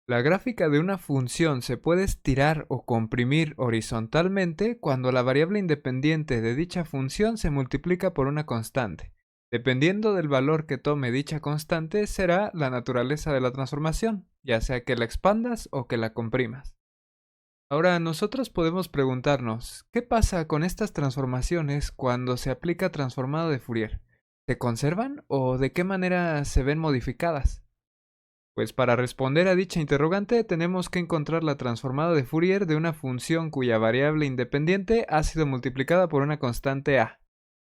La gráfica de una función se puede estirar o comprimir horizontalmente cuando la variable independiente de dicha función se multiplica por una constante. Dependiendo del valor que tome dicha constante, será la naturaleza de la transformación, ya sea que la expandas o que la comprimas. Ahora, nosotros podemos preguntarnos, ¿qué pasa con estas transformaciones cuando se aplica transformado de Fourier? ¿Se conservan o de qué manera se ven modificadas? Pues para responder a dicha interrogante tenemos que encontrar la transformada de Fourier de una función cuya variable independiente ha sido multiplicada por una constante a.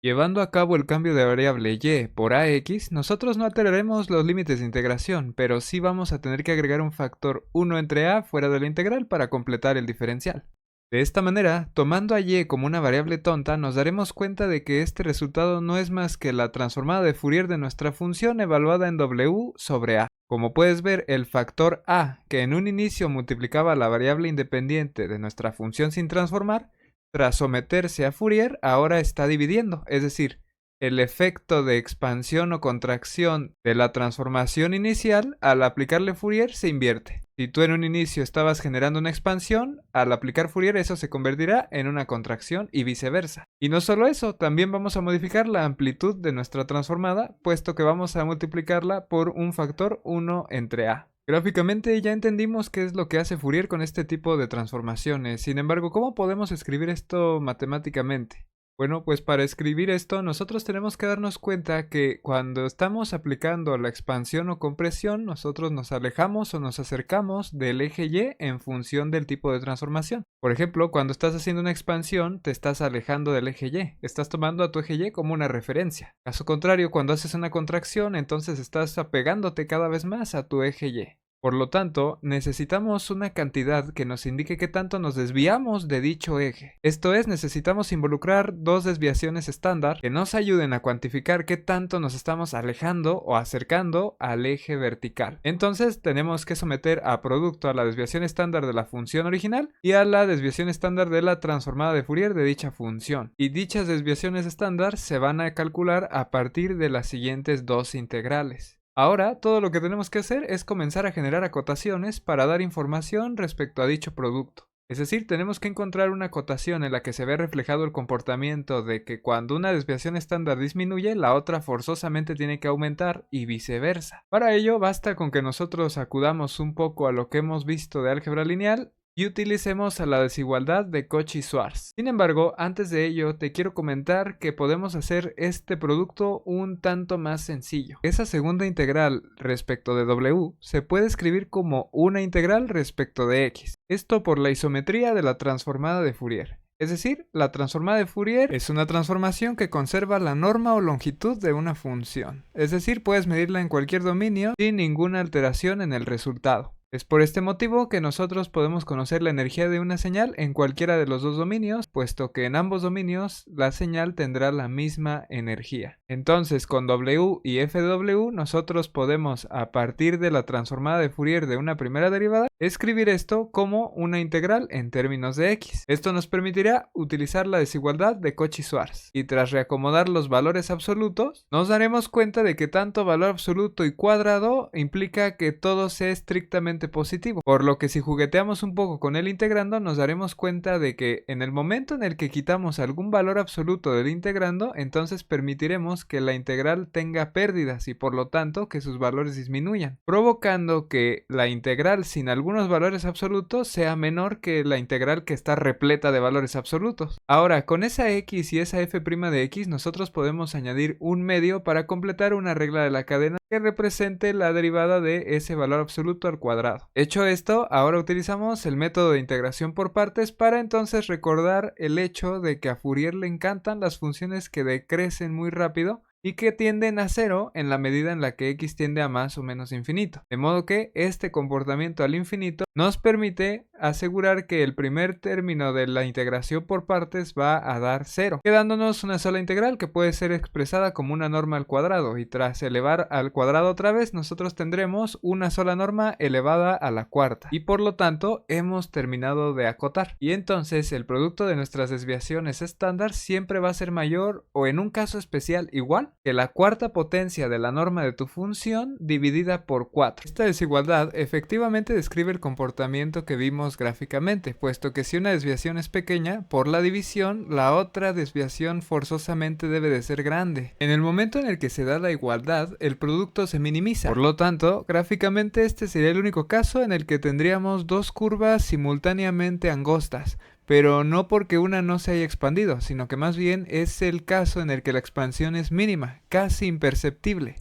Llevando a cabo el cambio de variable y por ax, nosotros no alteraremos los límites de integración, pero sí vamos a tener que agregar un factor 1 entre a fuera de la integral para completar el diferencial. De esta manera, tomando a y como una variable tonta, nos daremos cuenta de que este resultado no es más que la transformada de Fourier de nuestra función evaluada en w sobre a. Como puedes ver, el factor a, que en un inicio multiplicaba la variable independiente de nuestra función sin transformar, tras someterse a Fourier, ahora está dividiendo, es decir, el efecto de expansión o contracción de la transformación inicial al aplicarle Fourier se invierte. Si tú en un inicio estabas generando una expansión, al aplicar Fourier eso se convertirá en una contracción y viceversa. Y no solo eso, también vamos a modificar la amplitud de nuestra transformada, puesto que vamos a multiplicarla por un factor 1 entre a. Gráficamente ya entendimos qué es lo que hace Fourier con este tipo de transformaciones. Sin embargo, ¿cómo podemos escribir esto matemáticamente? Bueno, pues para escribir esto nosotros tenemos que darnos cuenta que cuando estamos aplicando la expansión o compresión, nosotros nos alejamos o nos acercamos del eje Y en función del tipo de transformación. Por ejemplo, cuando estás haciendo una expansión, te estás alejando del eje Y, estás tomando a tu eje Y como una referencia. Caso contrario, cuando haces una contracción, entonces estás apegándote cada vez más a tu eje Y. Por lo tanto, necesitamos una cantidad que nos indique qué tanto nos desviamos de dicho eje. Esto es, necesitamos involucrar dos desviaciones estándar que nos ayuden a cuantificar qué tanto nos estamos alejando o acercando al eje vertical. Entonces, tenemos que someter a producto a la desviación estándar de la función original y a la desviación estándar de la transformada de Fourier de dicha función. Y dichas desviaciones estándar se van a calcular a partir de las siguientes dos integrales. Ahora, todo lo que tenemos que hacer es comenzar a generar acotaciones para dar información respecto a dicho producto. Es decir, tenemos que encontrar una acotación en la que se ve reflejado el comportamiento de que cuando una desviación estándar disminuye, la otra forzosamente tiene que aumentar y viceversa. Para ello, basta con que nosotros acudamos un poco a lo que hemos visto de álgebra lineal y utilicemos a la desigualdad de Cauchy-Schwarz. Sin embargo, antes de ello, te quiero comentar que podemos hacer este producto un tanto más sencillo. Esa segunda integral respecto de w se puede escribir como una integral respecto de x. Esto por la isometría de la transformada de Fourier. Es decir, la transformada de Fourier es una transformación que conserva la norma o longitud de una función. Es decir, puedes medirla en cualquier dominio sin ninguna alteración en el resultado. Es por este motivo que nosotros podemos conocer la energía de una señal en cualquiera de los dos dominios, puesto que en ambos dominios la señal tendrá la misma energía. Entonces, con W y f de W, nosotros podemos, a partir de la transformada de Fourier de una primera derivada, escribir esto como una integral en términos de x. Esto nos permitirá utilizar la desigualdad de Cauchy-Schwarz. Y tras reacomodar los valores absolutos, nos daremos cuenta de que tanto valor absoluto y cuadrado implica que todo sea estrictamente positivo, por lo que si jugueteamos un poco con el integrando nos daremos cuenta de que en el momento en el que quitamos algún valor absoluto del integrando, entonces permitiremos que la integral tenga pérdidas y por lo tanto que sus valores disminuyan, provocando que la integral sin algunos valores absolutos sea menor que la integral que está repleta de valores absolutos. Ahora, con esa x y esa f' de x nosotros podemos añadir un medio para completar una regla de la cadena que represente la derivada de ese valor absoluto al cuadrado. Hecho esto, ahora utilizamos el método de integración por partes para entonces recordar el hecho de que a Fourier le encantan las funciones que decrecen muy rápido y que tienden a cero en la medida en la que x tiende a más o menos infinito. De modo que este comportamiento al infinito nos permite asegurar que el primer término de la integración por partes va a dar 0, quedándonos una sola integral que puede ser expresada como una norma al cuadrado, y tras elevar al cuadrado otra vez nosotros tendremos una sola norma elevada a la cuarta, y por lo tanto hemos terminado de acotar. Y entonces el producto de nuestras desviaciones estándar siempre va a ser mayor o en un caso especial igual nada que la cuarta potencia de la norma de tu función dividida por 4. Esta desigualdad efectivamente describe el comportamiento que vimos gráficamente, puesto que si una desviación es pequeña, por la división, la otra desviación forzosamente debe de ser grande. En el momento en el que se da la igualdad, el producto se minimiza. Por lo tanto, gráficamente este sería el único caso en el que tendríamos dos curvas simultáneamente angostas, pero no porque una no se haya expandido, sino que más bien es el caso en el que la expansión es mínima, casi imperceptible.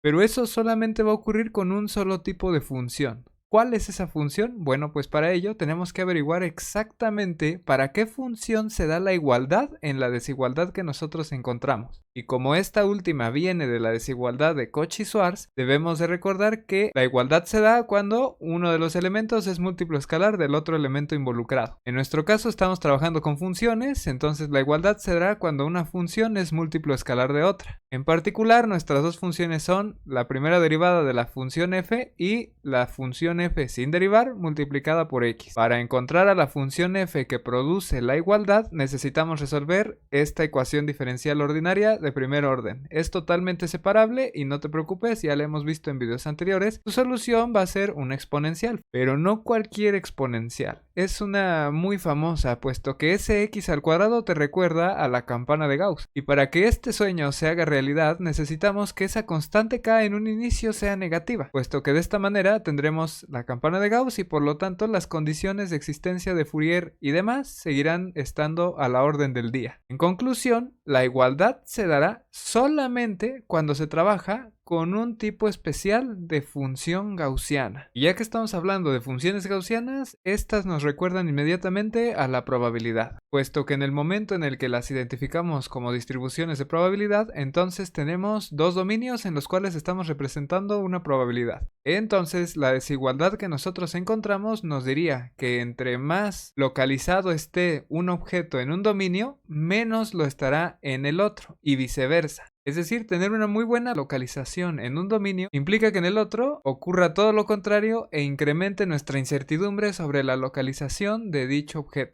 Pero eso solamente va a ocurrir con un solo tipo de función. ¿Cuál es esa función? Bueno, pues para ello tenemos que averiguar exactamente para qué función se da la igualdad en la desigualdad que nosotros encontramos. Y como esta última viene de la desigualdad de Cauchy-Schwarz, debemos de recordar que la igualdad se da cuando uno de los elementos es múltiplo escalar del otro elemento involucrado. En nuestro caso estamos trabajando con funciones, entonces la igualdad se dará cuando una función es múltiplo escalar de otra. En particular, nuestras dos funciones son la primera derivada de la función f y la función f sin derivar multiplicada por x. Para encontrar a la función f que produce la igualdad, necesitamos resolver esta ecuación diferencial ordinaria de primer orden. Es totalmente separable y no te preocupes, ya la hemos visto en videos anteriores. Su solución va a ser una exponencial, pero no cualquier exponencial. Es una muy famosa, puesto que ese x al cuadrado te recuerda a la campana de Gauss. Y para que este sueño se haga realidad, necesitamos que esa constante k en un inicio sea negativa, puesto que de esta manera tendremos la campana de Gauss y por lo tanto las condiciones de existencia de Fourier y demás seguirán estando a la orden del día. En conclusión, la igualdad se dará solamente cuando se trabaja con un tipo especial de función gaussiana. Y ya que estamos hablando de funciones gaussianas, estas nos recuerdan inmediatamente a la probabilidad, puesto que en el momento en el que las identificamos como distribuciones de probabilidad, entonces tenemos dos dominios en los cuales estamos representando una probabilidad. Entonces, la desigualdad que nosotros encontramos nos diría que entre más localizado esté un objeto en un dominio, menos lo estará en el otro, y viceversa. Es decir, tener una muy buena localización en un dominio implica que en el otro ocurra todo lo contrario e incremente nuestra incertidumbre sobre la localización de dicho objeto.